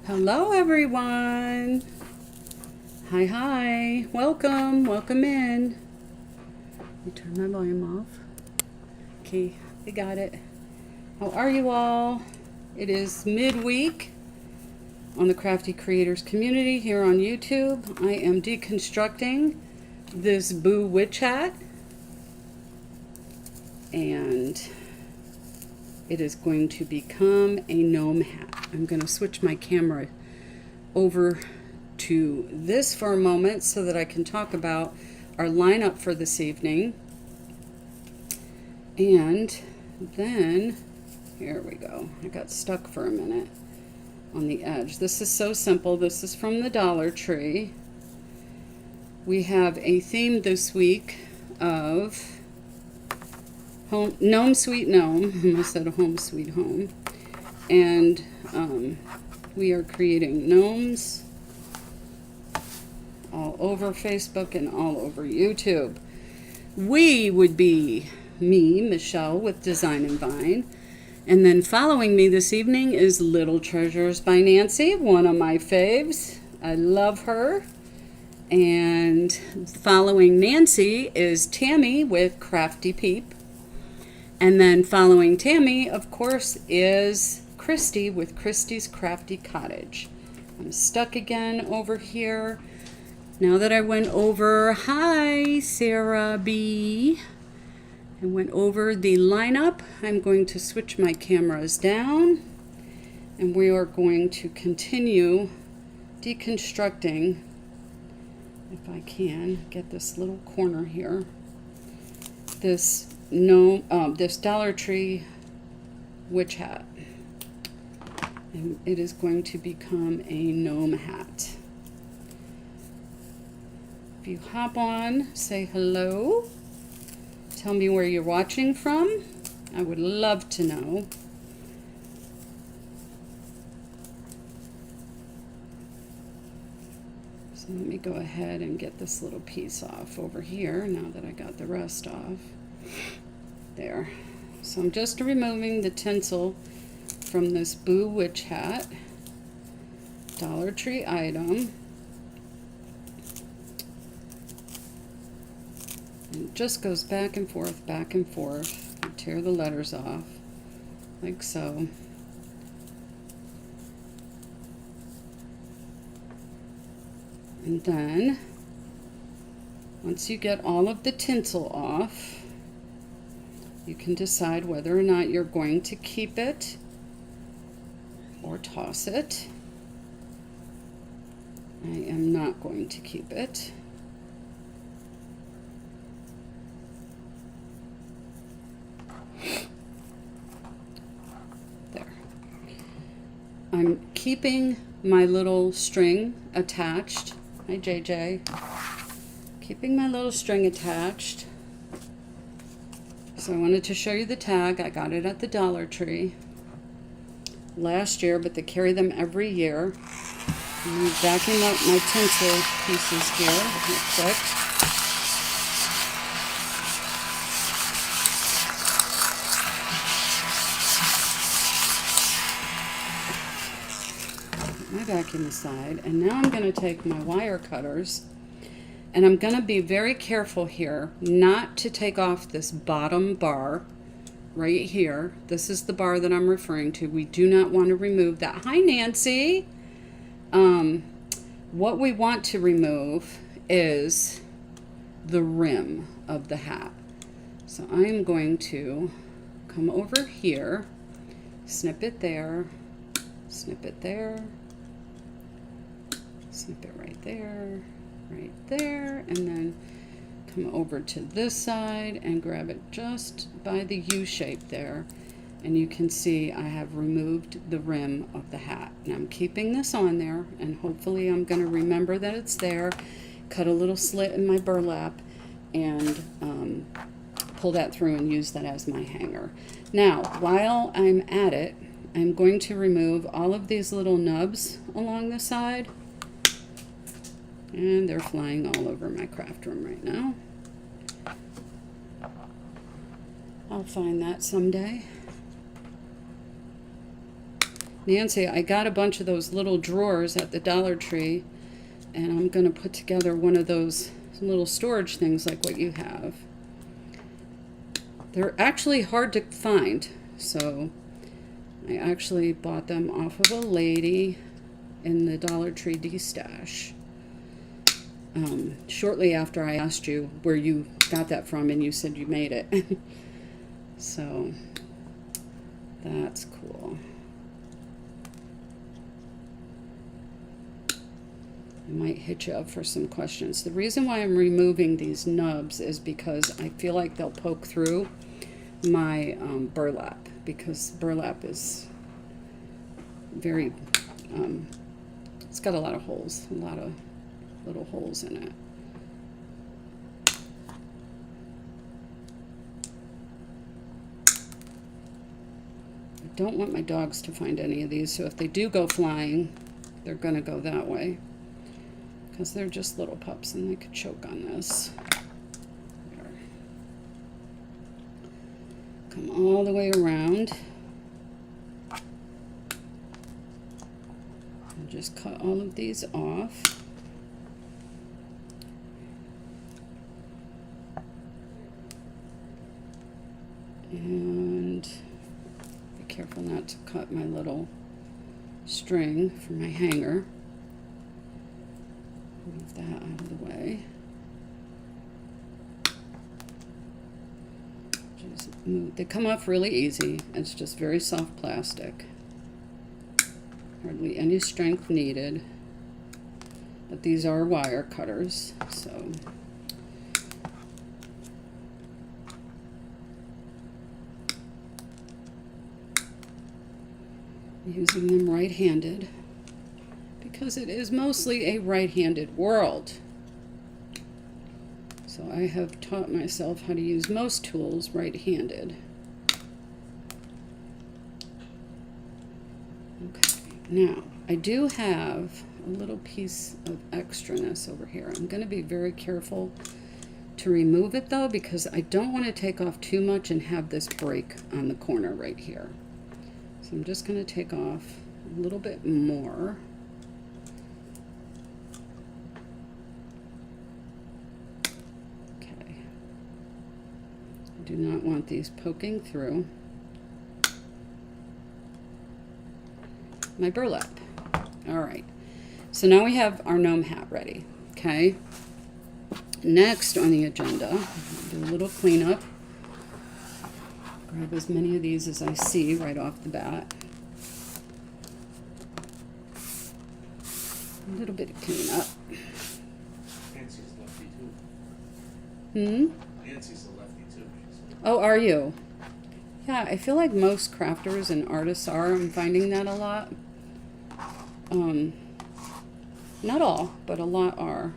Hello everyone. Hi. Welcome in. Let me turn my volume off. Okay, I got it. How are you all? It is midweek on the Crafty Creators community here on YouTube. I am deconstructing this Boo Witch hat, and it is going to become a gnome hat. I'm going to switch my camera over to this for a moment so that I can talk about our lineup for this evening. And then, here we go. I got stuck for a minute on the edge. This is so simple. This is from the Dollar Tree. We have a theme this week of Gnome Sweet Gnome. I almost said Home Sweet Home. And we are creating gnomes all over Facebook and all over YouTube. We would be me, Michelle, with Design&Vine. And then following me this evening is Little Treasures by Nancy, one of my faves. I love her. And following Nancy is Tammy with Crafty Peep. And then following Tammy, of course, is Kristy with Kristy's Crafty Cottage. I'm stuck again over here. Now that I went over, hi Sarah B. I went over the lineup. I'm going to switch my cameras down, and we are going to continue deconstructing, if I can get this little corner here, this Dollar Tree witch hat. And it is going to become a gnome hat. If you hop on, say hello. Tell me where you're watching from. I would love to know. So let me go ahead and get this little piece off over here now that I got the rest off. There. So I'm just removing the tinsel from this Boo Witch hat. Dollar Tree item. And it just goes back and forth, back and forth. I tear the letters off, like so. And then, once you get all of the tinsel off, you can decide whether or not you're going to keep it or toss it. I am not going to keep it. There. I'm keeping my little string attached. Hi JJ. Keeping my little string attached. So I wanted to show you the tag. I got it at the Dollar Tree last year, but they carry them every year. I'm backing up my tinsel pieces here real quick. Put my vacuum aside, and now I'm going to take my wire cutters. And I'm going to be very careful here not to take off this bottom bar right here. This is the bar that I'm referring to. We do not want to remove that. Hi, Nancy. What we want to remove is the rim of the hat. So I am going to come over here, snip it there, snip it there, snip it right there, right there, and then come over to this side and grab it just by the U shape there, and you can see I have removed the rim of the hat. And I'm keeping this on there, and hopefully I'm going to remember that it's there, cut a little slit in my burlap, and pull that through and use that as my hanger. Now, while I'm at it, I'm going to remove all of these little nubs along the side. And they're flying all over my craft room right now. I'll find that someday. Nancy, I got a bunch of those little drawers at the Dollar Tree, and I'm going to put together one of those little storage things like what you have. They're actually hard to find, so I actually bought them off of a lady in the Dollar Tree D-Stash. Shortly after I asked you where you got that from, and you said you made it. So that's cool. I might hit you up for some questions. The reason why I'm removing these nubs is because I feel like they'll poke through my burlap, because burlap is very, it's got a lot of holes, a lot of little holes in it. I don't want my dogs to find any of these, so if they do go flying, they're going to go that way, because they're just little pups and they could choke on this. There. Come all the way around. And just cut all of these off. And be careful not to cut my little string for my hanger. Move that out of the way. Just move. They come off really easy. It's just very soft plastic. Hardly any strength needed. But these are wire cutters, so. Using them right-handed, because it is mostly a right-handed world. So I have taught myself how to use most tools right-handed. Okay, now I do have a little piece of extraness over here. I'm going to be very careful to remove it though, because I don't want to take off too much and have this break on the corner right here. So I'm just going to take off a little bit more. Okay. I do not want these poking through my burlap. All right. So now we have our gnome hat ready. Okay. Next on the agenda, do a little cleanup. Grab as many of these as I see right off the bat. A little bit of cleanup. Nancy's lefty too. Nancy's a lefty too. Oh, are you? Yeah, I feel like most crafters and artists are. I'm finding that a lot. Not all, but a lot are.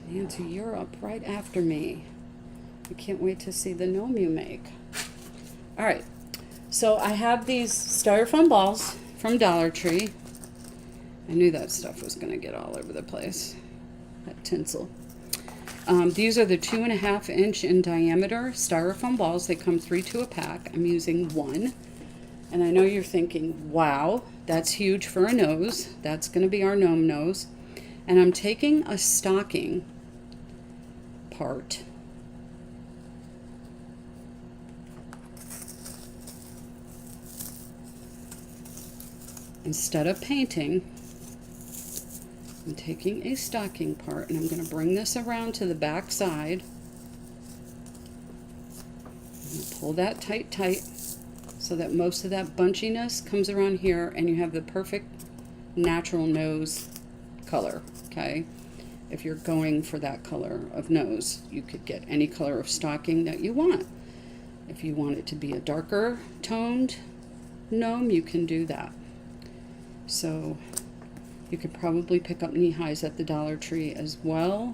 Nancy, you're up right after me. I can't wait to see the gnome you make. All right, so I have these styrofoam balls from Dollar Tree. I knew that stuff was going to get all over the place, that tinsel. These are the 2.5 inch in diameter styrofoam balls. They come 3 to a pack. I'm using 1. And I know you're thinking, wow, that's huge for a nose. That's going to be our gnome nose. And I'm taking a stocking part. Instead of painting, I'm taking a stocking part and I'm going to bring this around to the back side. Pull that tight so that most of that bunchiness comes around here and you have the perfect natural nose color, okay? If you're going for that color of nose, you could get any color of stocking that you want. If you want it to be a darker toned gnome, you can do that. So you could probably pick up knee highs at the Dollar Tree as well.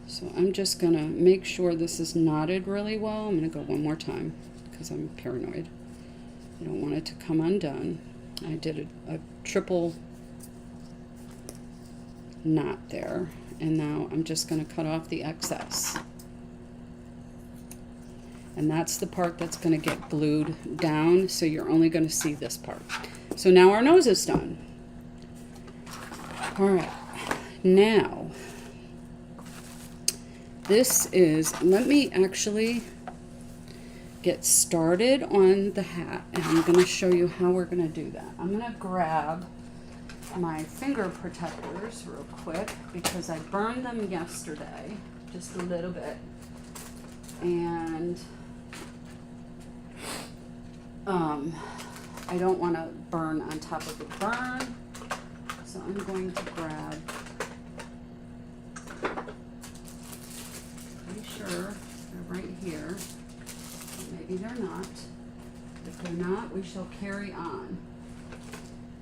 So I'm just gonna make sure this is knotted really well. I'm gonna go one more time because I'm paranoid. I don't want it to come undone. I did a triple knot there, and now I'm just gonna cut off the excess. And that's the part that's going to get glued down, so you're only going to see this part. So now our nose is done. All right, now this is, let me actually get started on the hat, and I'm going to show you how we're going to do that. I'm going to grab my finger protectors real quick because I burned them yesterday, just a little bit, and I don't want to burn on top of the burn, so I'm going to grab, pretty sure they're right here, but maybe they're not. If they're not, we shall carry on.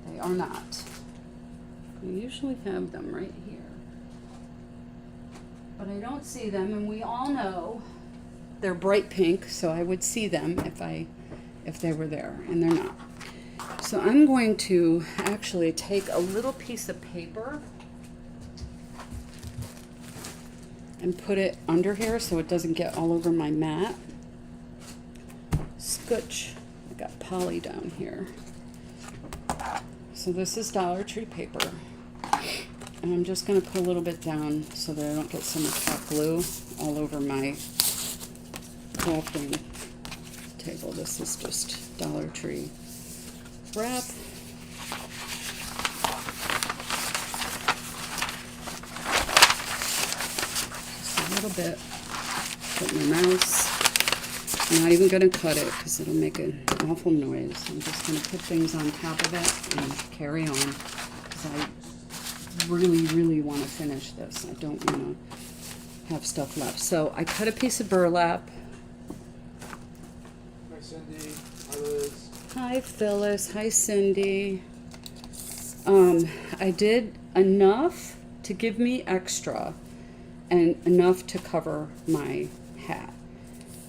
They are not. We usually have them right here, but I don't see them, and we all know they're bright pink, so I would see them if they were there, and they're not. So I'm going to actually take a little piece of paper and put it under here so it doesn't get all over my mat. Scotch. I got poly down here. So this is Dollar Tree paper. And I'm just going to put a little bit down so that I don't get so much hot glue all over my crafting table. This is just Dollar Tree wrap. Just a little bit. Put my mouse. I'm not even going to cut it because it'll make an awful noise. I'm just going to put things on top of it and carry on because I really want to finish this. I don't want to have stuff left. So I cut a piece of burlap. Hi Cindy. Hi Liz. Hi Phyllis. Hi Cindy. I did enough to give me extra and enough to cover my hat.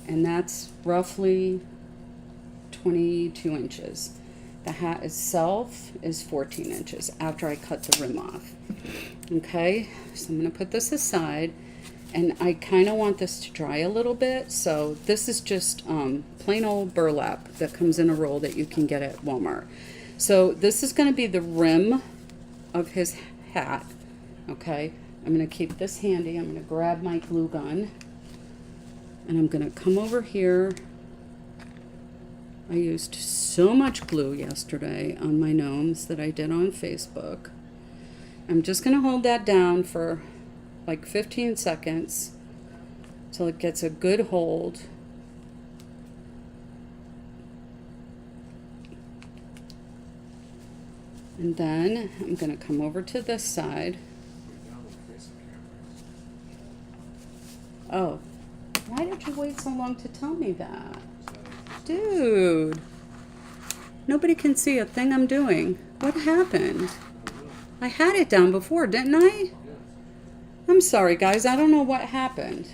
And that's roughly 22 inches. The hat itself is 14 inches after I cut the rim off. Okay, so I'm going to put this aside, and I kind of want this to dry a little bit. So this is just plain old burlap that comes in a roll that you can get at Walmart. So this is going to be the rim of his hat. Okay, I'm going to keep this handy. I'm going to grab my glue gun. And I'm going to come over here. I used so much glue yesterday on my gnomes that I did on Facebook. I'm just going to hold that down for like 15 seconds till it gets a good hold. And then I'm going to come over to this side. Oh. Why did you wait so long to tell me that? Dude. Nobody can see a thing I'm doing. What happened? I had it down before, didn't I? I'm sorry, guys. I don't know what happened.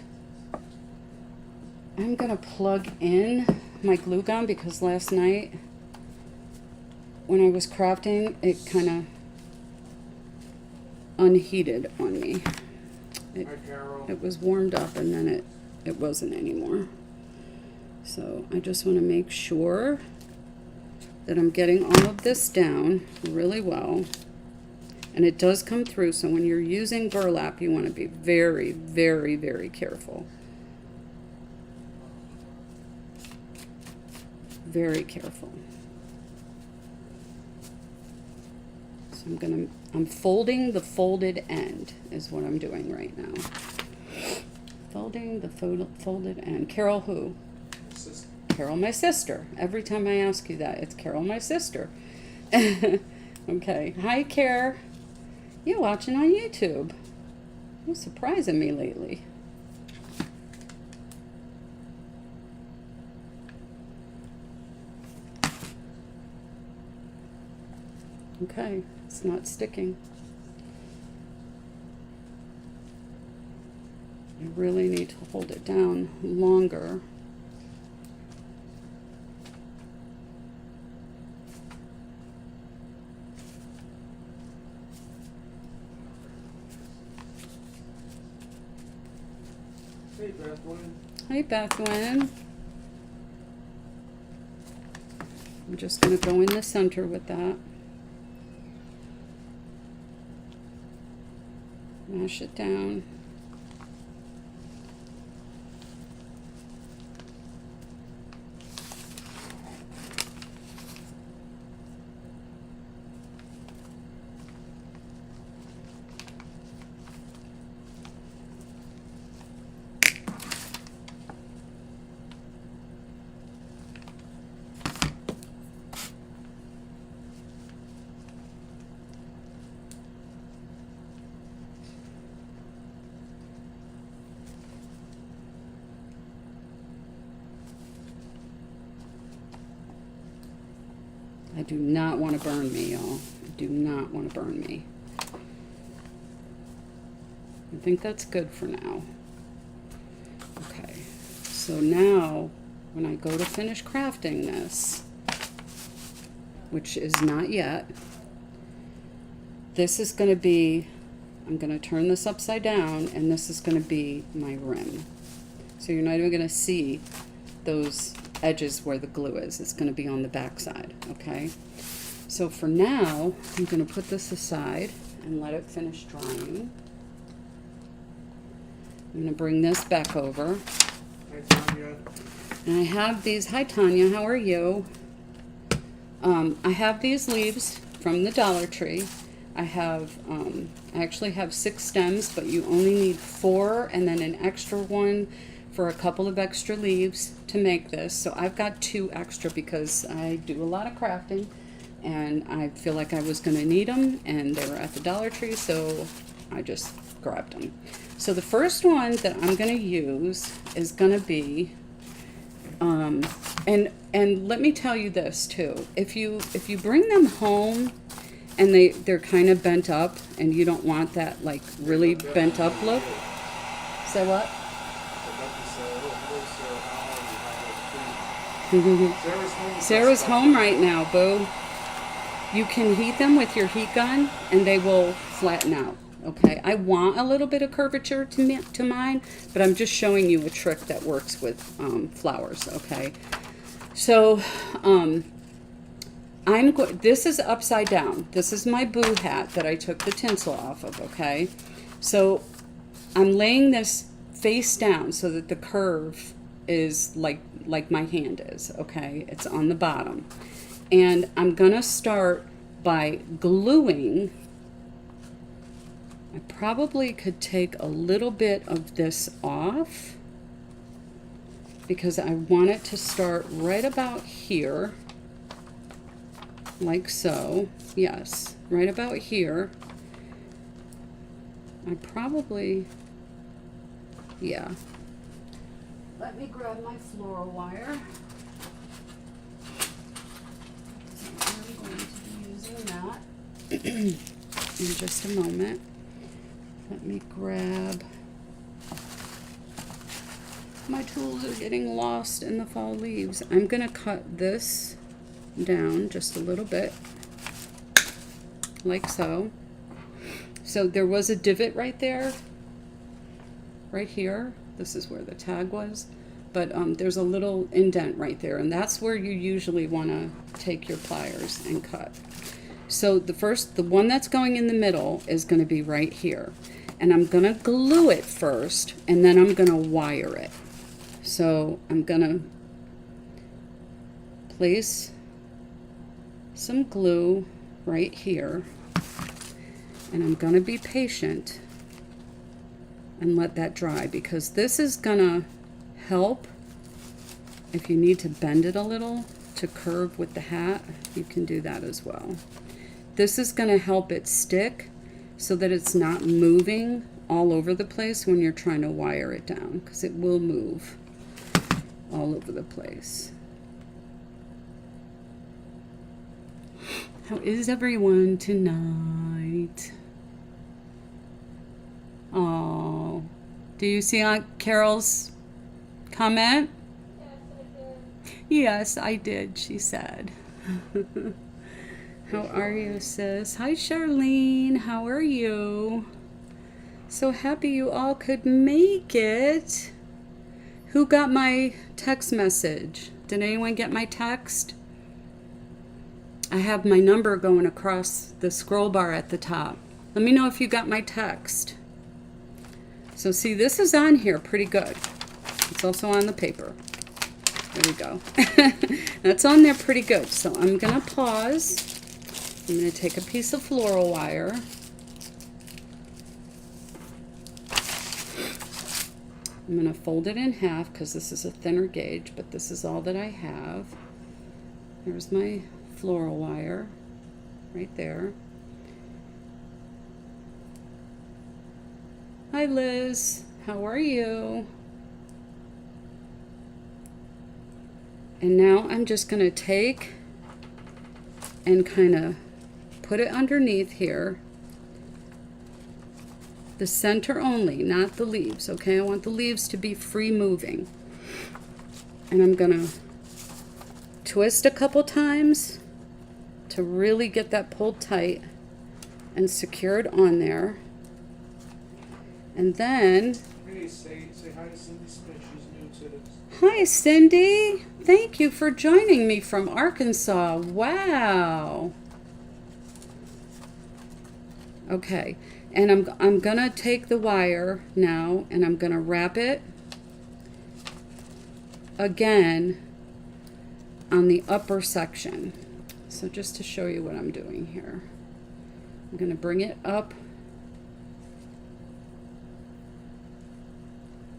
I'm going to plug in my glue gun because last night when I was crafting, it kind of unheated on me. It was warmed up and then it wasn't anymore. So I just want to make sure that I'm getting all of this down really well. And it does come through, so when you're using burlap, you want to be very, very, very careful. Very careful. So I'm folding the folded end is what I'm doing right now. Folding the folded end. Carol who? Sister. Carol, my sister. Every time I ask you that, it's Carol, my sister. Okay. Hi, Care. You're watching on YouTube. You're surprising me lately. Okay. It's not sticking. I really need to hold it down longer. Hey Bethwin. Hi, Bethwin. I'm just going to go in the center with that. Mash it down. I do not want to burn me, y'all. I do not want to burn me. I think that's good for now. Okay, so now when I go to finish crafting this, which is not yet, this is going to be, I'm going to turn this upside down, and this is going to be my rim. So you're not even going to see those edges where the glue is. It's going to be on the back side, okay? So for now, I'm going to put this aside and let it finish drying. I'm going to bring this back over. Hi, Tanya. And I have these, hi Tanya, how are you? I have these leaves from the Dollar Tree. I actually have 6 stems, but you only need 4 and then an extra one for a couple of extra leaves to make this. So I've got 2 extra because I do a lot of crafting and I feel like I was going to need them, and they were at the Dollar Tree, so I just grabbed them. So the first one that I'm going to use is going to be, and let me tell you this too, if you bring them home and they're kind of bent up and you don't want that like really bent up look, say what? Sarah's home right now, boo. You can heat them with your heat gun and they will flatten out, okay? I want a little bit of curvature to mine, but I'm just showing you a trick that works with flowers, okay? So this is upside down. This is my boo hat that I took the tinsel off of, okay? So I'm laying this face down so that the curve is like my hand is, okay? It's on the bottom. And I'm gonna start by gluing. I probably could take a little bit of this off because I want it to start right about here, like so. Yes, right about here. I probably, yeah. Let me grab my floral wire. So I'm going to be using that in just a moment. Let me grab, my tools are getting lost in the fall leaves. I'm going to cut this down just a little bit, like so. So there was a divot right there, right here. This is where the tag was, but there's a little indent right there, and that's where you usually want to take your pliers and cut. So the one that's going in the middle is going to be right here, and I'm going to glue it first, and then I'm going to wire it. So I'm going to place some glue right here, and I'm going to be patient and let that dry, because this is gonna help. If you need to bend it a little to curve with the hat, you can do that as well. This is gonna help it stick so that it's not moving all over the place when you're trying to wire it down, because it will move all over the place. How is everyone tonight? Oh, do you see Aunt Carol's comment? Yes, I did, she said. How are you, sis? Hi, Charlene. How are you? So happy you all could make it. Who got my text message? Did anyone get my text? I have my number going across the scroll bar at the top. Let me know if you got my text. So see, this is on here pretty good. It's also on the paper. There we go. That's on there pretty good. So I'm going to pause. I'm going to take a piece of floral wire. I'm going to fold it in half because this is a thinner gauge, but this is all that I have. There's my floral wire right there. Hi Liz, how are you? And now I'm just going to take and kind of put it underneath here. The center only, not the leaves, okay? I want the leaves to be free moving. And I'm going to twist a couple times to really get that pulled tight and secured on there. And then... Hey, say hi to Cindy Smith. She's new to this. Hi, Cindy. Thank you for joining me from Arkansas. Wow. Okay. And I'm going to take the wire now and I'm going to wrap it again on the upper section. So just to show you what I'm doing here. I'm going to bring it up.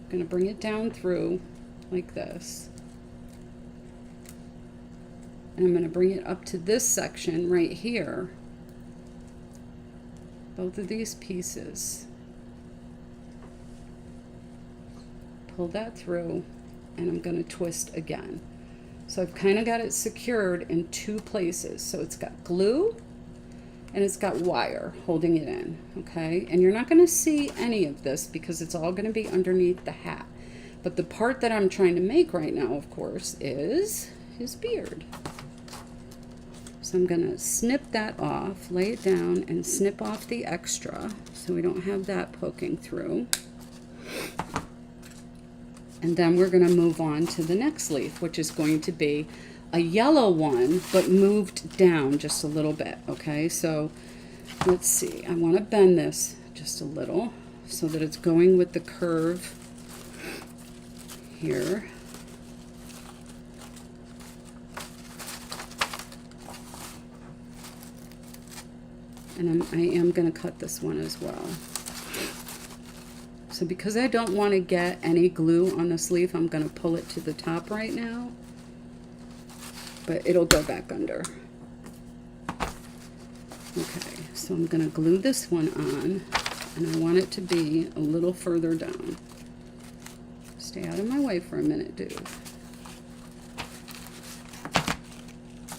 I'm going to bring it down through like this. And I'm going to bring it up to this section right here. Both of these pieces. Pull that through and I'm going to twist again. So I've kind of got it secured in two places. So it's got glue and it's got wire holding it in, okay? And you're not going to see any of this because it's all going to be underneath the hat. But the part that I'm trying to make right now, of course, is his beard. So I'm going to snip that off, lay it down, and snip off the extra so we don't have that poking through. And then we're going to move on to the next leaf, which is going to be a yellow one, but moved down just a little bit, okay? So let's see. I want to bend this just a little so that it's going with the curve here. And I am going to cut this one as well. So because I don't want to get any glue on this leaf, I'm going to pull it to the top right now. But it'll go back under. Okay, so I'm going to glue this one on. And I want it to be a little further down. Stay out of my way for a minute, dude.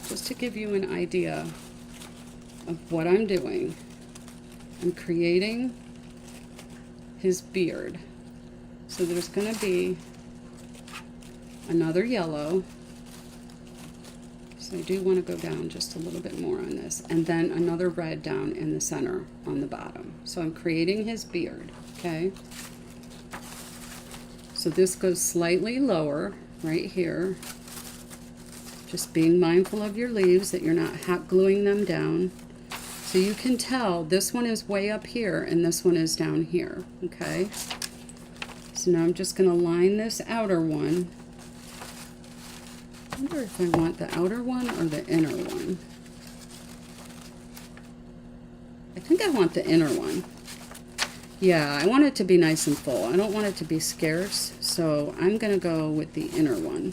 Just to give you an idea of what I'm doing. I'm creating his beard. So there's going to be another yellow. So I do want to go down just a little bit more on this. And then another red down in the center on the bottom. So I'm creating his beard, okay? So this goes slightly lower right here. Just being mindful of your leaves that you're not hot gluing them down. So you can tell this one is way up here and this one is down here, okay? So now I'm just going to line this outer one. I wonder if I want the outer one or the inner one. I think I want the inner one. Yeah, I want it to be nice and full. I don't want it to be scarce, so I'm going to go with the inner one.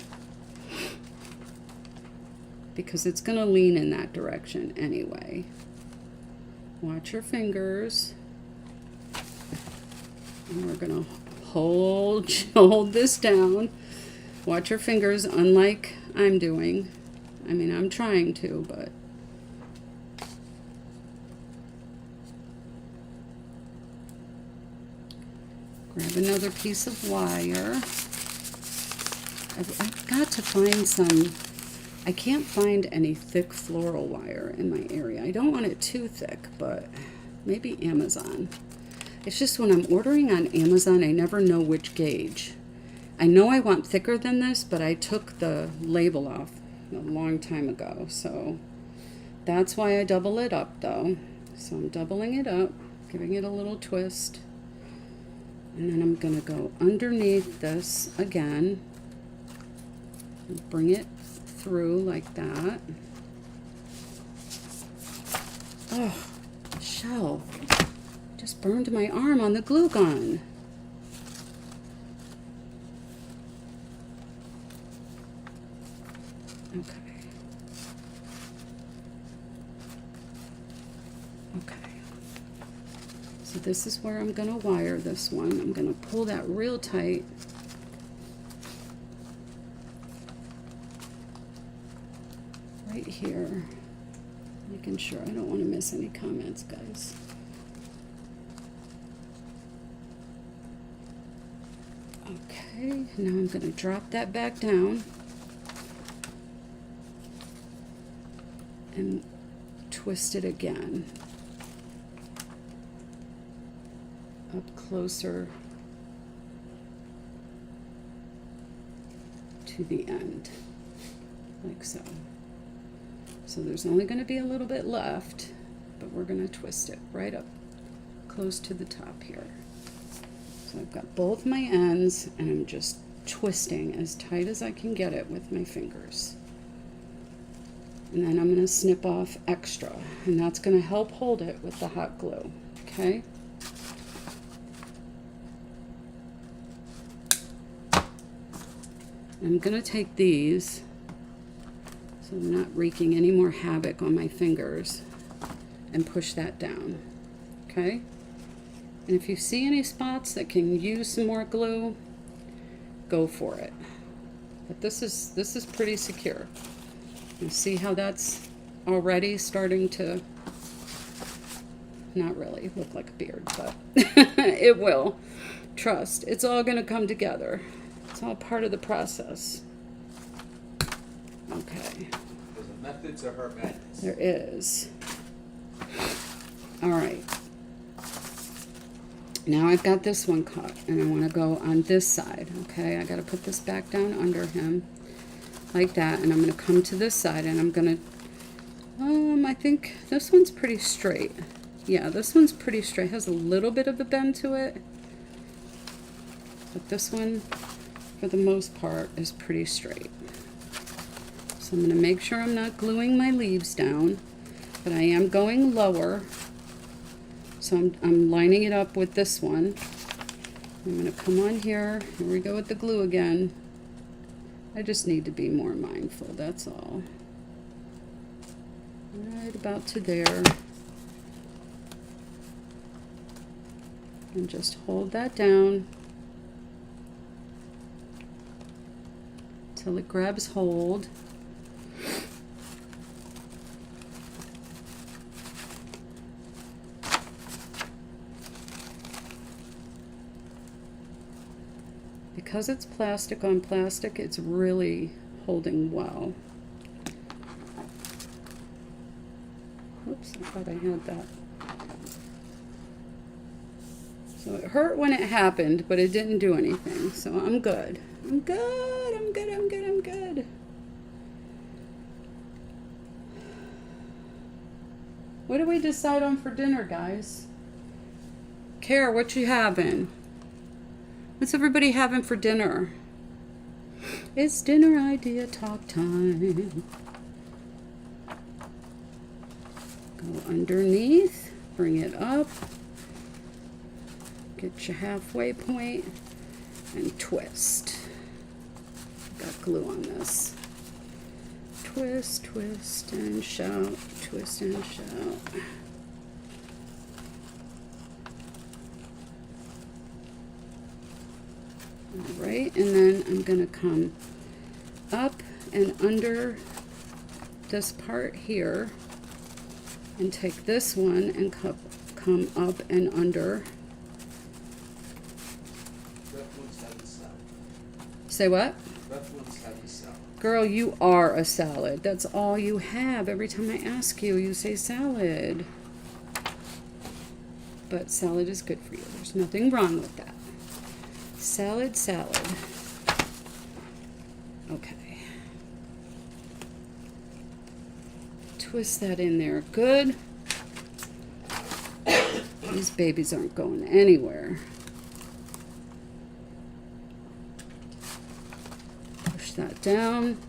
Because it's going to lean in that direction anyway. Watch your fingers. And we're going to hold this down. Watch your fingers, unlike I'm doing. I mean, I'm trying to, but... Grab another piece of wire. I've got to find some... I can't find any thick floral wire in my area. I don't want it too thick, but maybe Amazon. It's just when I'm ordering on Amazon, I never know which gauge. I know I want thicker than this, but I took the label off a long time ago, so That's why I double it up though. So I'm doubling it up, giving it a little twist. And then I'm going to go underneath this again. And bring it through like that. Oh, Michelle, just burned my arm on the glue gun. Okay. Okay. So this is where I'm going to wire this one. I'm going to pull that real tight. Right here. Making sure I don't want to miss any comments, guys. Okay, now I'm going to drop that back down and twist it again up closer to the end, like so. So there's only going to be a little bit left, but we're going to twist it right up close to the top here. So I've got both my ends and I'm just twisting as tight as I can get it with my fingers. And then I'm going to snip off extra, and that's going to help hold it with the hot glue. Okay? I'm going to take these, so I'm not wreaking any more havoc on my fingers, and push that down. Okay? And if you see any spots that can use some more glue, go for it. But this is pretty secure. You see how that's already starting to, not really look like a beard, but it will. Trust, it's all going to come together. It's all part of the process. Okay. There's a method to her madness. There is. All right. Now I've got this one cut, and I want to go on this side. Okay, I got to put this back down under him. Like that, and I'm going to come to this side, and I'm going to, I think this one's pretty straight. Yeah, this one's pretty straight. Has a little bit of a bend to it. But this one, for the most part, is pretty straight. So I'm going to make sure I'm not gluing my leaves down, but I am going lower. So I'm lining it up with this one. I'm going to come on here. Here we go with the glue again. I just need to be more mindful, that's all. Right about to there. And just hold that down till it grabs hold. Because it's plastic on plastic, it's really holding well. Oops, I thought I had that. So it hurt when it happened, but it didn't do anything. So I'm good. I'm good, I'm good, I'm good, I'm good. What do we decide on for dinner, guys? Care, what you having? What's everybody having for dinner? It's dinner idea talk time. Go underneath, bring it up, get your halfway point, and twist. Got glue on this. Twist, twist, and shout, twist and shout. Alright, and then I'm going to come up and under this part here and take this one and come up and under. Say what? Girl, you are a salad. That's all you have. Every time I ask you, you say salad. But salad is good for you. There's nothing wrong with that. Salad, salad. Okay. twist that in there good. These babies aren't going anywhere. Push that down.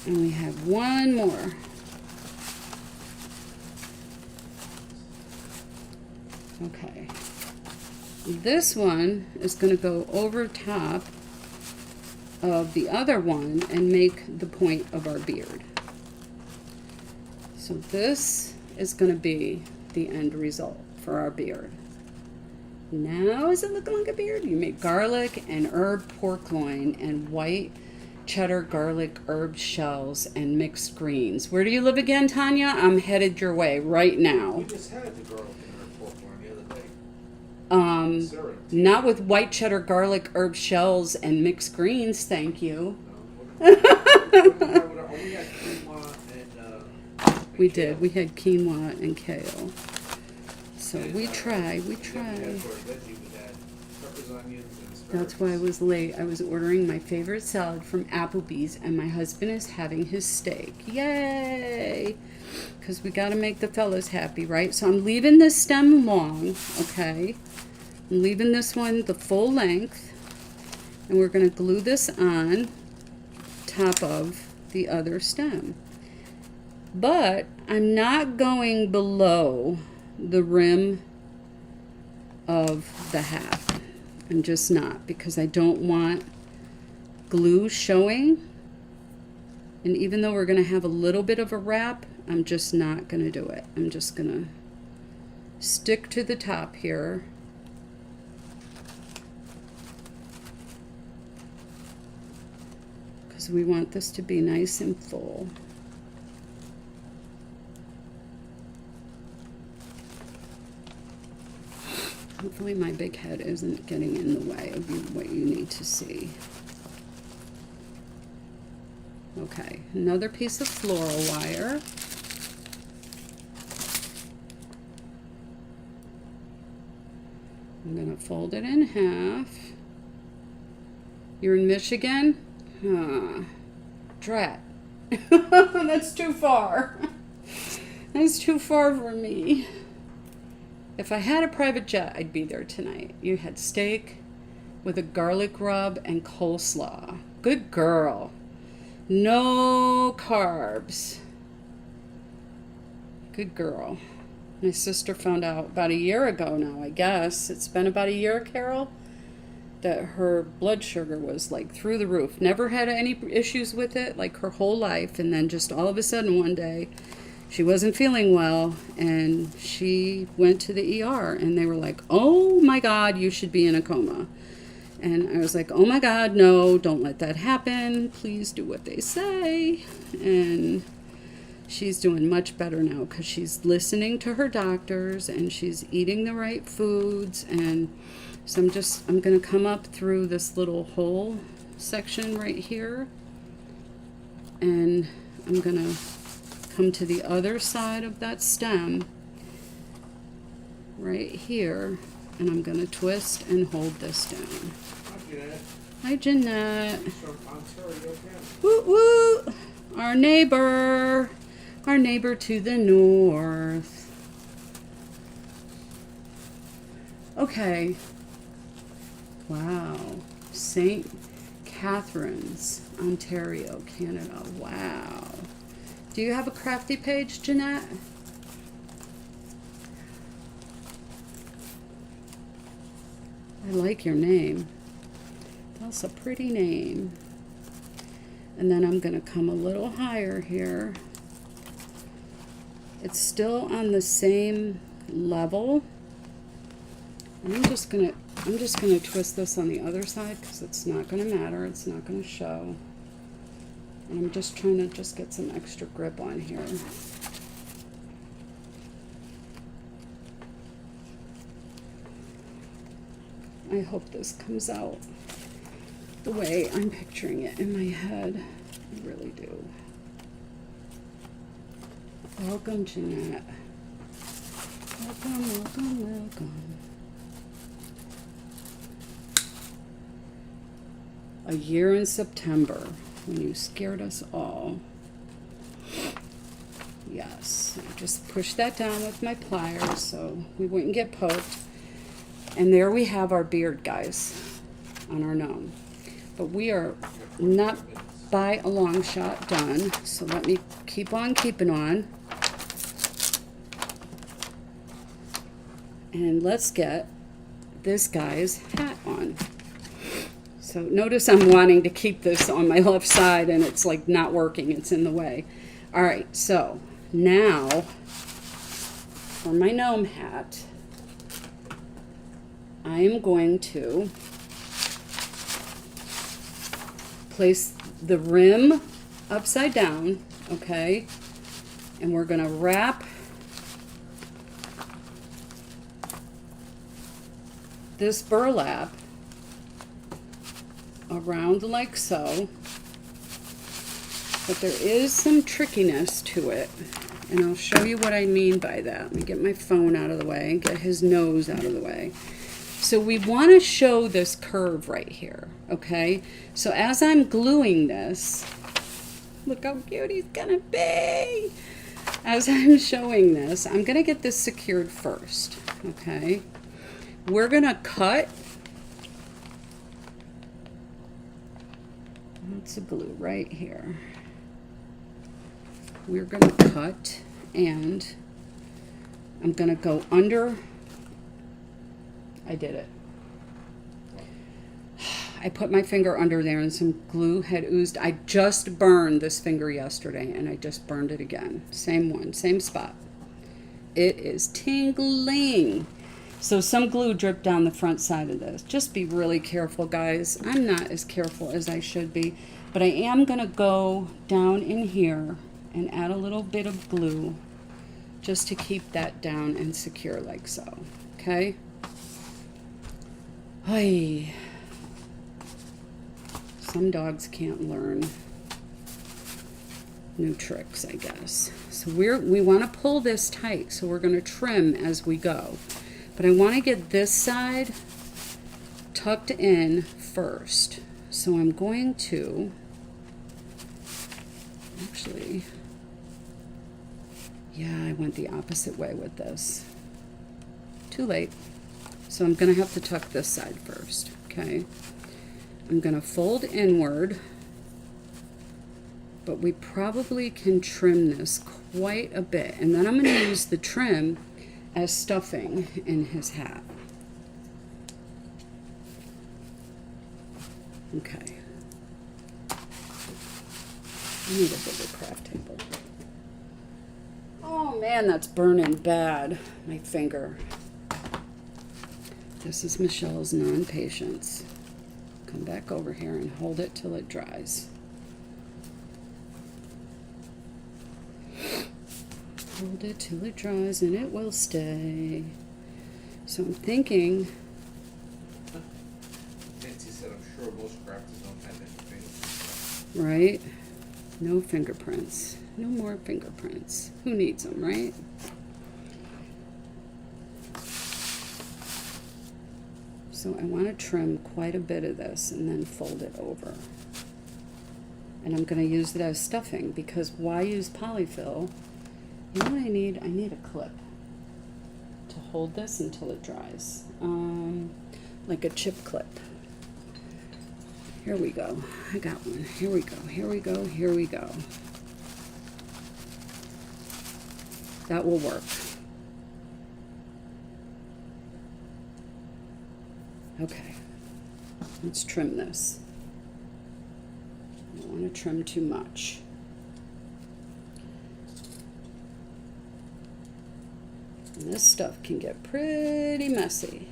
And we have one more. Okay. This one is going to go over top of the other one and make the point of our beard. So this is going to be the end result for our beard. Now, is it looking like a beard? You make garlic and herb pork loin and white cheddar garlic herb shells and mixed greens. Where do you live again, Tanya? I'm headed your way right now. We just had the garlic and herb pork loin the other day. Not with white cheddar garlic herb shells and mixed greens, thank you. No, we had quinoa and We kale. did. We had quinoa and kale. So And, we try. Then we had for our veggie, we had peppers, onions, and asparagus. That's why I was late. I was ordering my favorite salad from Applebee's, and my husband is having his steak. Yay! Because we got to make the fellas happy, right? So I'm leaving this stem long, okay? I'm leaving this one the full length, and we're going to glue this on top of the other stem. But I'm not going below the rim of the hat. I'm just not, because I don't want glue showing. And even though we're going to have a little bit of a wrap, I'm just not going to do it. I'm just going to stick to the top here. Because we want this to be nice and full. Hopefully my big head isn't getting in the way of what you need to see. Okay, another piece of floral wire. I'm going to fold it in half. You're in Michigan? Drat. That's too far. That's too far for me. If I had a private jet, I'd be there tonight. You had steak with a garlic rub and coleslaw. Good girl. No carbs. Good girl. My sister found out about a year ago now, I guess. It's been about a year, Carol, that her blood sugar was like through the roof. Never had any issues with it, like her whole life. And then just all of a sudden one day, she wasn't feeling well, and she went to the ER, and they were like, oh my God, you should be in a coma. And I was like, oh my God, no, don't let that happen. Please do what they say. And she's doing much better now because she's listening to her doctors, and she's eating the right foods. And so I'm going to come up through this little hole section right here, and I'm going to come to the other side of that stem right here, and I'm going to twist and hold this down. Hi, Jeanette. From Ontario, Canada. Woo woo! Our neighbor to the north. Okay. Wow. St. Catharines, Ontario, Canada. Wow. Do you have a Crafty page, Jeanette? I like your name. That's a pretty name. And then I'm going to come a little higher here. It's still on the same level. And I'm just going to twist this on the other side because it's not going to matter. It's not going to show. And I'm just trying to just get some extra grip on here. I hope this comes out the way I'm picturing it in my head. I really do. Welcome, Jeanette. Welcome, welcome, welcome. A year in September, when you scared us all. Yes, I just pushed that down with my pliers so we wouldn't get poked. And there we have our beard, guys, on our gnome. But we are not by a long shot done, so let me keep on keeping on. And let's get this guy's hat on. So notice I'm wanting to keep this on my left side and it's like not working, it's in the way. All right, so now for my gnome hat, I am going to place the rim upside down, okay? And we're gonna wrap this burlap around like so, but there is some trickiness to it, and I'll show you what I mean by that. Let me get my phone out of the way and get his nose out of the way. So we want to show this curve right here, okay? So as I'm gluing this, look how cute he's gonna be. As I'm showing this, I'm gonna get this secured first, okay? We're gonna cut. That's a glue right here. We're going to cut, and I'm going to go under. I did it. I put my finger under there and some glue had oozed. I just burned this finger yesterday and I just burned it again. Same one, same spot. It is tingling. So some glue dripped down the front side of this. Just be really careful, guys. I'm not as careful as I should be, but I am gonna go down in here and add a little bit of glue just to keep that down and secure like so, okay? Ay. Some dogs can't learn new tricks, I guess. So we wanna pull this tight, so we're gonna trim as we go. But I want to get this side tucked in first. So I'm going to, actually, yeah, I went the opposite way with this. Too late. So I'm going to have to tuck this side first, okay? I'm going to fold inward, but we probably can trim this quite a bit. And then I'm going to use the trim as stuffing in his hat. Okay. I need a bigger craft table. Oh man, that's burning bad. My finger. This is Michelle's non-patience. Come back over here and hold it till it dries. Hold it till it dries and it will stay. So I'm thinking. Nancy said, I'm sure most crafters don't have any fingerprints. Right? No fingerprints. No more fingerprints. Who needs them, right? So I want to trim quite a bit of this and then fold it over. And I'm going to use it as stuffing because why use polyfill? You know what I need? I need a clip to hold this until it dries. Like a chip clip. Here we go. I got one. Here we go. Here we go. Here we go. That will work. Okay. Let's trim this. I don't want to trim too much. And this stuff can get pretty messy.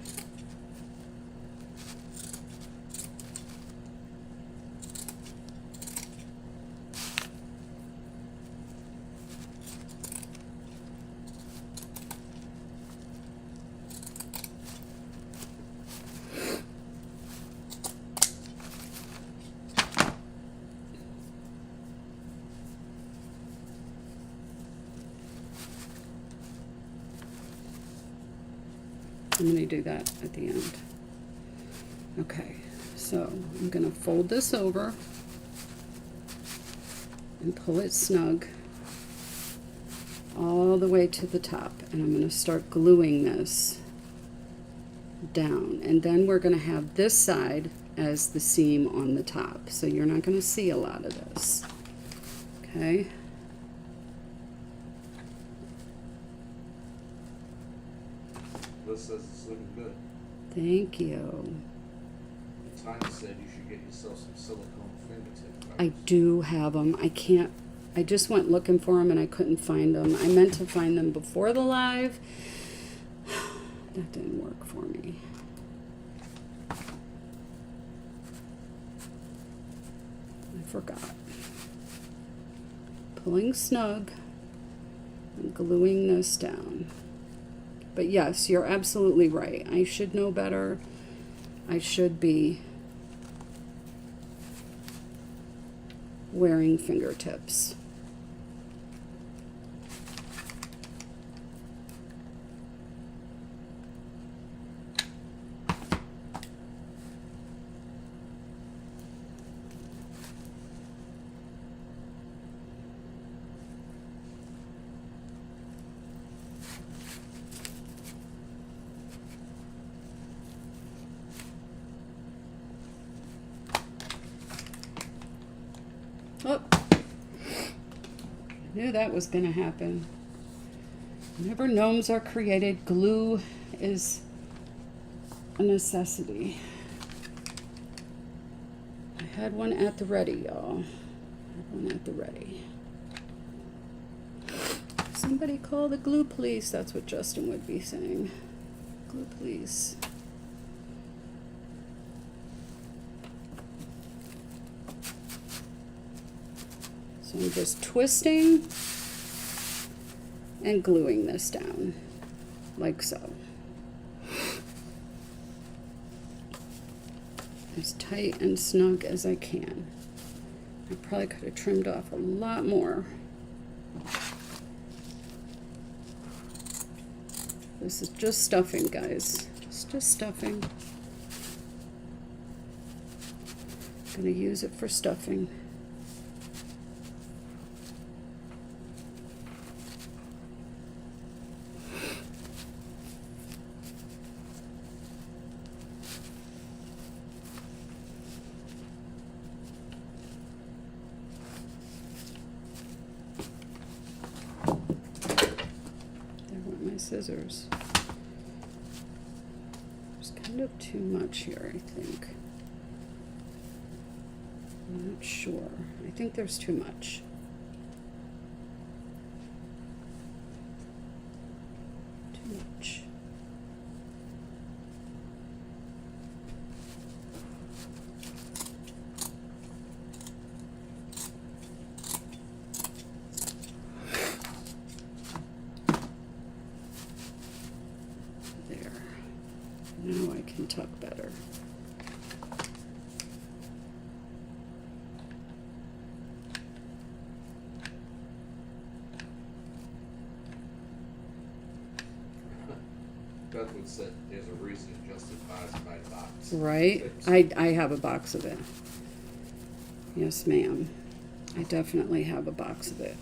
I'm going to do that at the end. Okay, So I'm going to fold this over and pull it snug all the way to the top, and I'm going to start gluing this down, and then we're going to have this side as the seam on the top, so you're not going to see a lot of this. Okay. Liz says it's looking good. Thank you. Tanya said you should get yourself some silicone fingertip I covers. do have them. I just went looking for them and I couldn't find them. I meant to find them before the live. That didn't work for me. I forgot. Pulling snug and gluing this down. But yes, you're absolutely right. I should know better. I should be wearing fingertips. Oh, I knew that was going to happen. Whenever gnomes are created, glue is a necessity. I had one at the ready, y'all. I had one at the ready. Somebody call the glue police. That's what Justin would be saying. Glue police. So I'm just twisting and gluing this down, like so. As tight and snug as I can. I probably could have trimmed off a lot more. This is just stuffing, guys. It's just stuffing. I'm gonna use it for stuffing. Scissors. There's kind of too much here, I think. I'm not sure. I think there's too much. Too much. Now I can tuck better. Beth would say there's a reason Justin buys my box. Right? I have a box of it. Yes, ma'am. I definitely have a box of it.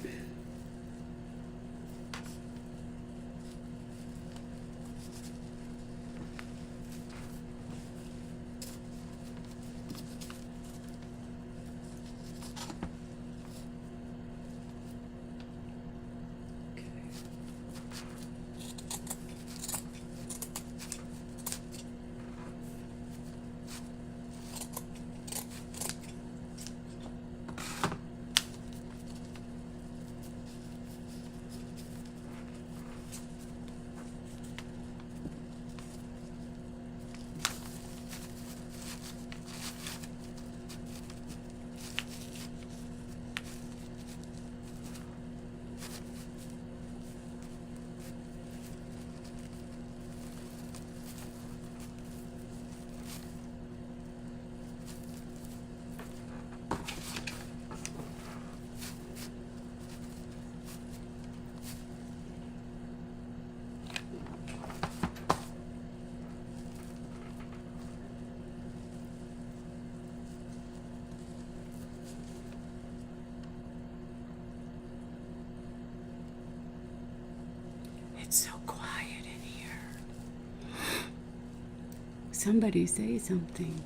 Somebody say something.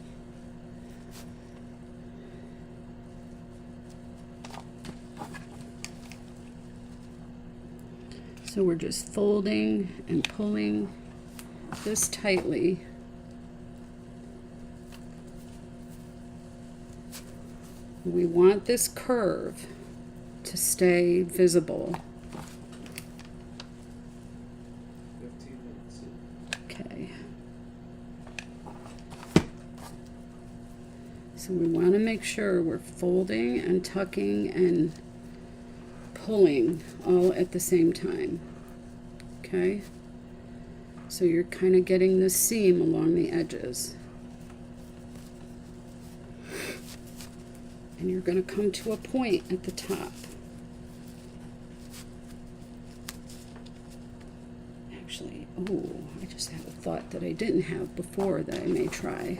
So we're just folding and pulling this tightly. We want this curve to stay visible. 15 minutes. Okay. So we want to make sure we're folding and tucking and pulling all at the same time. Okay? So you're kind of getting this seam along the edges. And you're going to come to a point at the top. Actually, oh, I just had a thought that I didn't have before that I may try.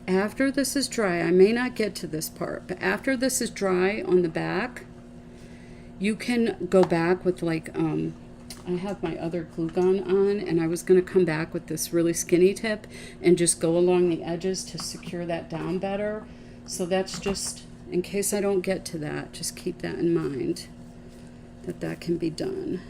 After this is dry, I may not get to this part, but after this is dry on the back, you can go back with like, I have my other glue gun on, and I was going to come back with this really skinny tip and just go along the edges to secure that down better. So that's just, in case I don't get to that, just keep that in mind, that that can be done.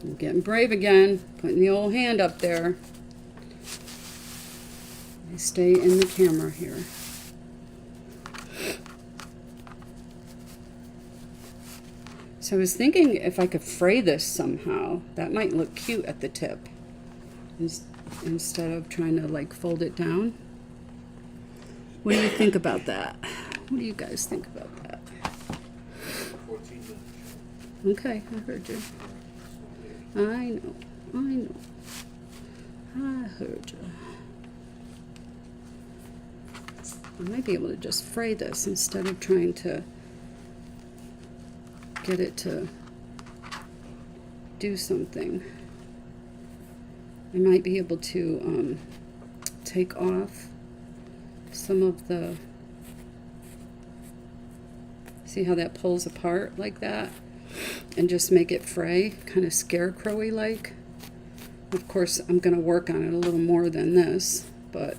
I'm getting brave again, putting the old hand up there. I stay in the camera here. So I was thinking if I could fray this somehow, that might look cute at the tip, instead of trying to like fold it down. What do you think about that? What do you guys think about that? 14 minutes. Okay, I heard you. I know. I heard you. I might be able to just fray this instead of trying to get it to do something. I might be able to take off some of the, see how that pulls apart like that? And just make it fray, kind of scarecrowy like. Of course, I'm going to work on it a little more than this, but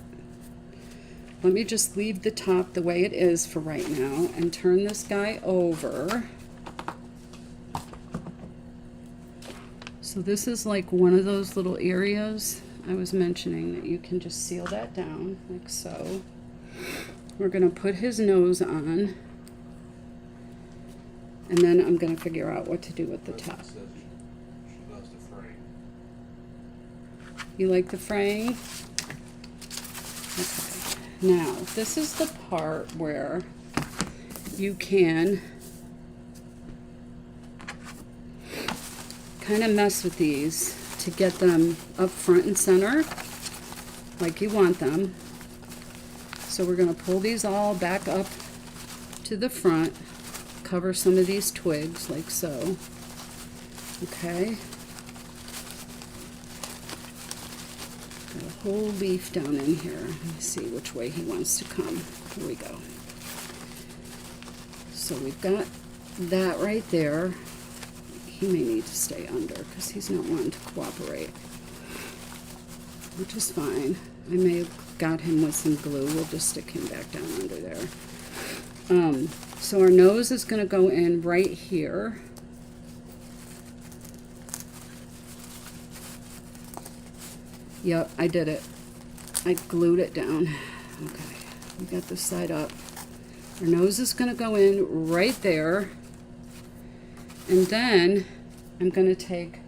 let me just leave the top the way it is for right now and turn this guy over. So this is like one of those little areas I was mentioning that you can just seal that down like so. We're going to put his nose on. And then I'm going to figure out what to do with the top. She loves the frame. You like the fraying? Okay. Now, this is the part where you can kind of mess with these to get them up front and center like you want them. So we're going to pull these all back up to the front. Cover some of these twigs like so. Okay. Got a whole leaf down in here. Let me see which way he wants to come. Here we go. So we've got that right there. He may need to stay under because he's not wanting to cooperate, which is fine. I may have got him with some glue. We'll just stick him back down under there. So our nose is going to go in right here. Yep, I did it. I glued it down. Okay, we got this side up. Our nose is going to go in right there. And then I'm going to take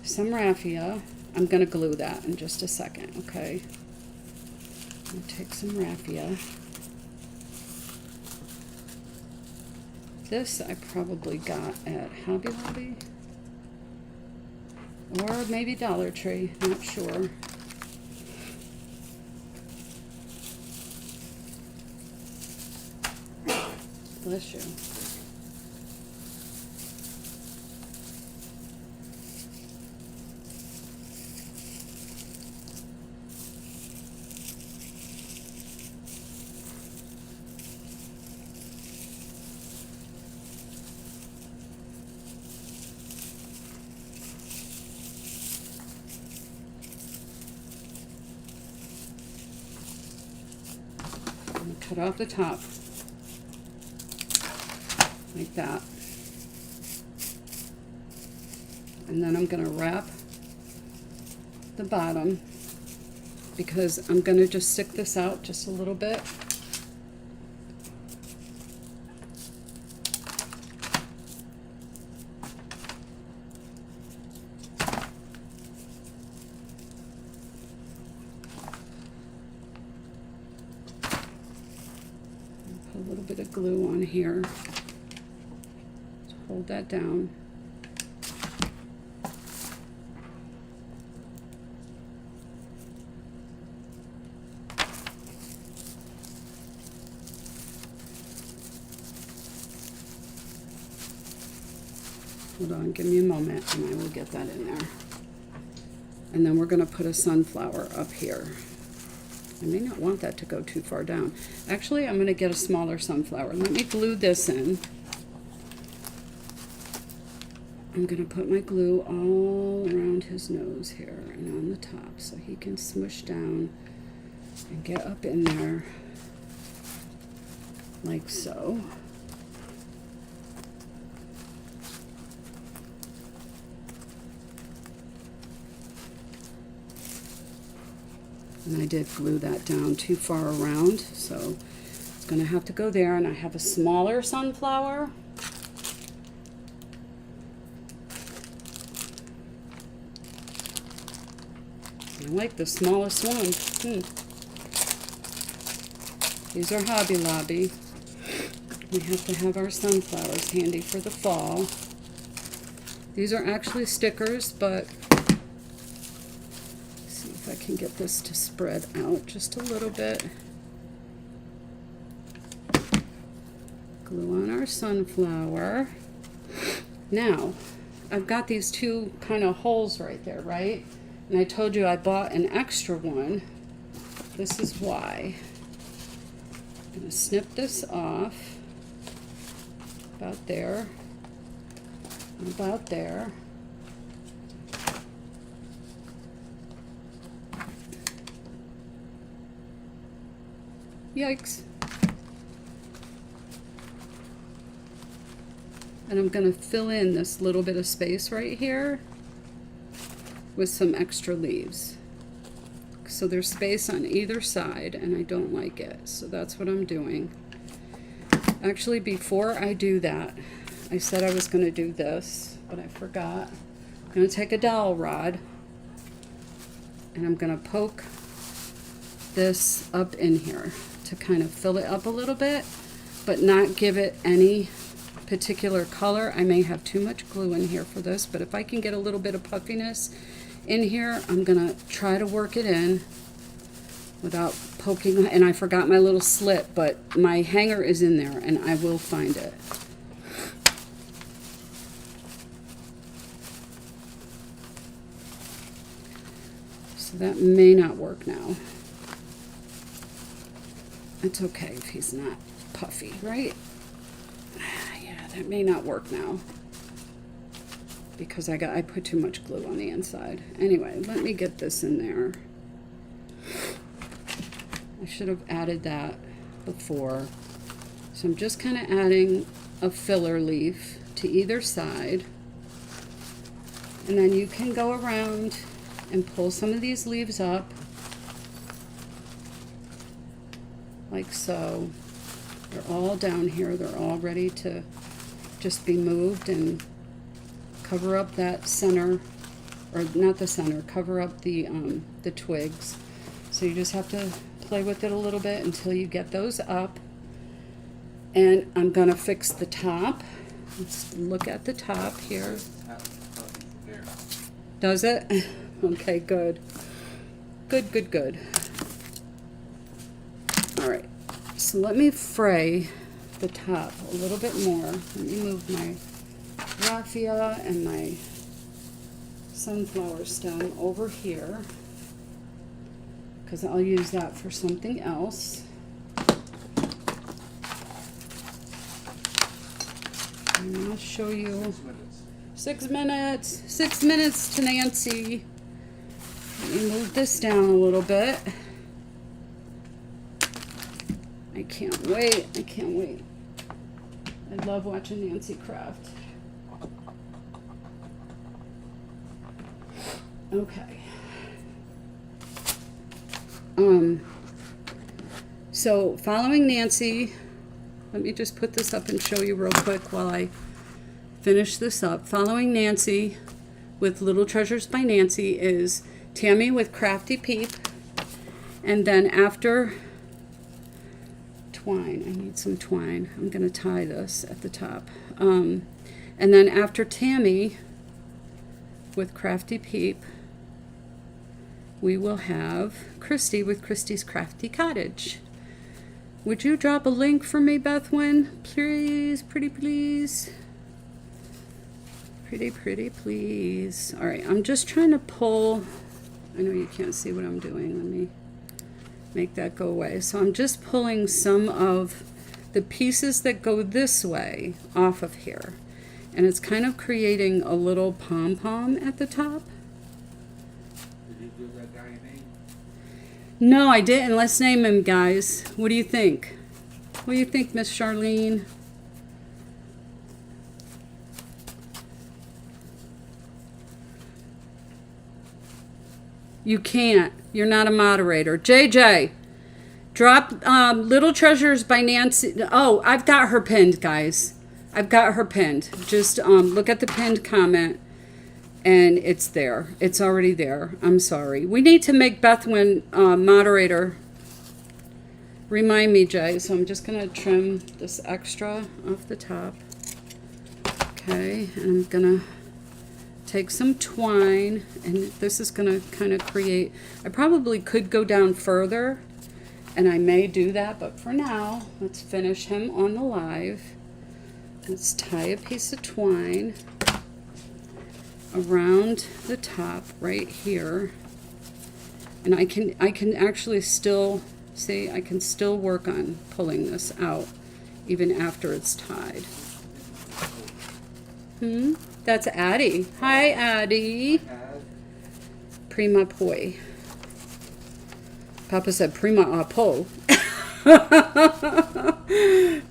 some raffia. I'm going to glue that in just a second, okay? I'm going to take some raffia. This I probably got at Hobby Lobby or maybe Dollar Tree, not sure. Bless you. cut off the top like that. And then I'm going to wrap the bottom because I'm going to just stick this out just a little bit. Put a little bit of glue on here to hold that down. Hold on, give me a moment and I will get that in there. And then we're going to put a sunflower up here. I may not want that to go too far down. Actually, I'm going to get a smaller sunflower. Let me glue this in. I'm going to put my glue all around his nose here and on the top so he can smush down and get up in there like so. And I did glue that down too far around, so it's going to have to go there. And I have a smaller sunflower. I like the smallest one. These are Hobby Lobby. We have to have our sunflowers handy for the fall. These are actually stickers, but I can get this to spread out just a little bit. Glue on our sunflower. Now, I've got these two kind of holes right there, right? And I told you I bought an extra one. This is why. I'm going to snip this off. About there. About there. Yikes. And I'm going to fill in this little bit of space right here with some extra leaves. So there's space on either side and I don't like it. So that's what I'm doing. Actually, before I do that, I said I was going to do this, but I forgot. I'm going to take a dowel rod and I'm going to poke this up in here to kind of fill it up a little bit, but not give it any particular color. I may have too much glue in here for this, but if I can get a little bit of puffiness in here, I'm gonna try to work it in without poking. And I forgot my little slit, but my hanger is in there and I will find it. So that may not work now. It's okay if he's not puffy, right? Yeah, that may not work now because I put too much glue on the inside. Anyway, let me get this in there. I should have added that before. So I'm just kind of adding a filler leaf to either side. And then you can go around and pull some of these leaves up like so. They're all down here. They're all ready to just be moved and cover up that center, or not the center, cover up the twigs. So you just have to play with it a little bit until you get those up. And I'm gonna fix the top. Let's look at the top here. Does it? Okay, good. Good, good, good. All right, so let me fray the top a little bit more. Let me move my raffia and my sunflower stem over here because I'll use that for something else. And I'll show you 6 minutes. 6 minutes to Nancy. Let me move this down a little bit. I I can't wait. I can't wait. I love watching Nancy craft. Okay. So following Nancy, let me just put this up and show you real quick while I finish this up. Following Nancy with Little Treasures by Nancy is Tammy with Crafty Peep. And then after twine, I need some twine. I'm going to tie this at the top. And then after Tammy with Crafty Peep, we will have Kristy with Kristy's Crafty Cottage. Would you drop a link for me, Bethwyn? Please, pretty please. Pretty please. All right, I'm just trying to pull. I know you can't see what I'm doing. Let me make that go away. So I'm just pulling some of the pieces that go this way off of here. And it's kind of creating a little pom-pom at the top. Did you do that guy name? No, I didn't. Let's name him, guys. What do you think? What do you think, Miss Charlene? You can't. You're not a moderator. JJ, drop Little Treasures by Nancy. Oh, I've got her pinned, guys. I've got her pinned. Just look at the pinned comment, and it's there. It's already there. I'm sorry. We need to make Bethwyn moderator. Remind me, Jay. So I'm just going to trim this extra off the top. Okay, and I'm going to take some twine, and this is going to kind of create, I probably could go down further, and I may do that, but for now, let's finish him on the live. Let's tie a piece of twine around the top right here, and I can actually still, see, I can still work on pulling this out even after it's tied. That's Addie. Hi, Addie. Prima poi. Papa said prima apo.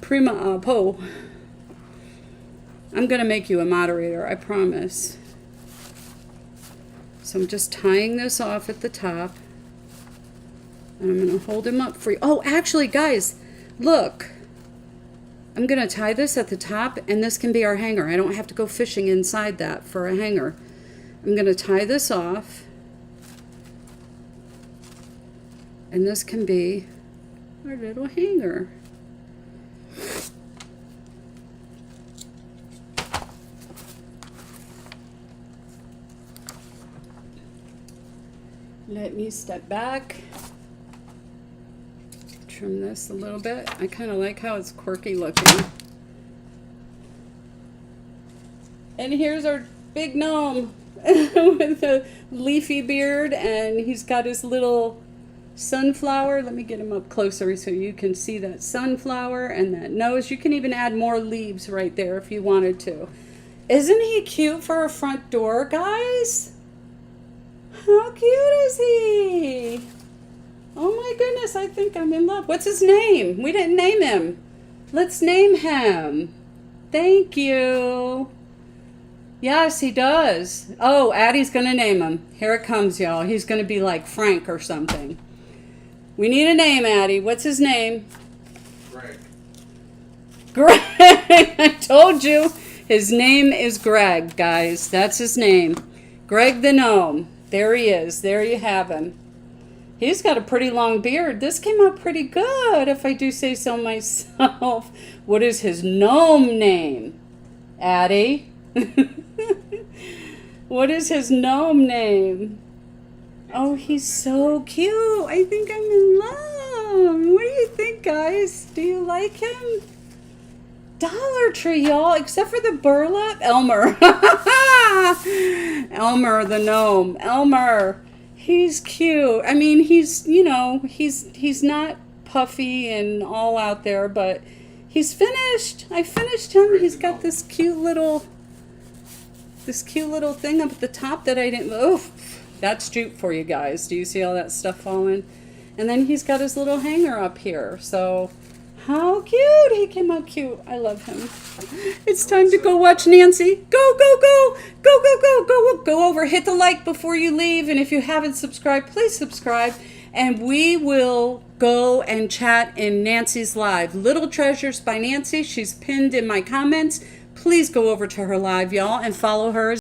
Prima apo. I'm going to make you a moderator, I promise. So I'm just tying this off at the top. And I'm going to hold him up for you. Oh, actually, guys, look. I'm going to tie this at the top, and this can be our hanger. I don't have to go fishing inside that for a hanger. I'm going to tie this off, and this can be our little hanger. Let me step back. Trim this a little bit. I kind of like how it's quirky looking. And here's our big gnome with a leafy beard, and he's got his little sunflower. Let me get him up closer so you can see that sunflower and that nose. You can even add more leaves right there if you wanted to. Isn't he cute for a front door, guys? How cute is he? Oh my goodness, I think I'm in love. What's his name? We didn't name him. Let's name him. Thank you. Yes, he does. Oh, Addie's going to name him. Here it comes, y'all. He's going to be like Frank or something. We need a name, Addie. What's his name? Greg. Greg. I told you. His name is Greg, guys. That's his name. Greg the Gnome. There he is. There you have him. He's got a pretty long beard. This came out pretty good, if I do say so myself. What is his gnome name? Addie? What is his gnome name? Oh, he's so cute. I think I'm in love. What do you think, guys? Do you like him? Dollar Tree, y'all, except for the burlap. Elmer. Elmer the gnome. Elmer. He's cute. I mean, he's, you know, he's not puffy and all out there, but he's finished. I finished him. He's got this cute little thing up at the top that I didn't, oh, that's jute for you guys. Do you see all that stuff falling? And then he's got his little hanger up here. So How cute. He came out cute. I love him. It's time to go watch Nancy. Go, go, go. Go, go, go. Go over. Hit the like before you leave. And if you haven't subscribed, please subscribe. And we will go and chat in Nancy's live. Little Treasures by Nancy. She's pinned in my comments. Please go over to her live, y'all, and follow her.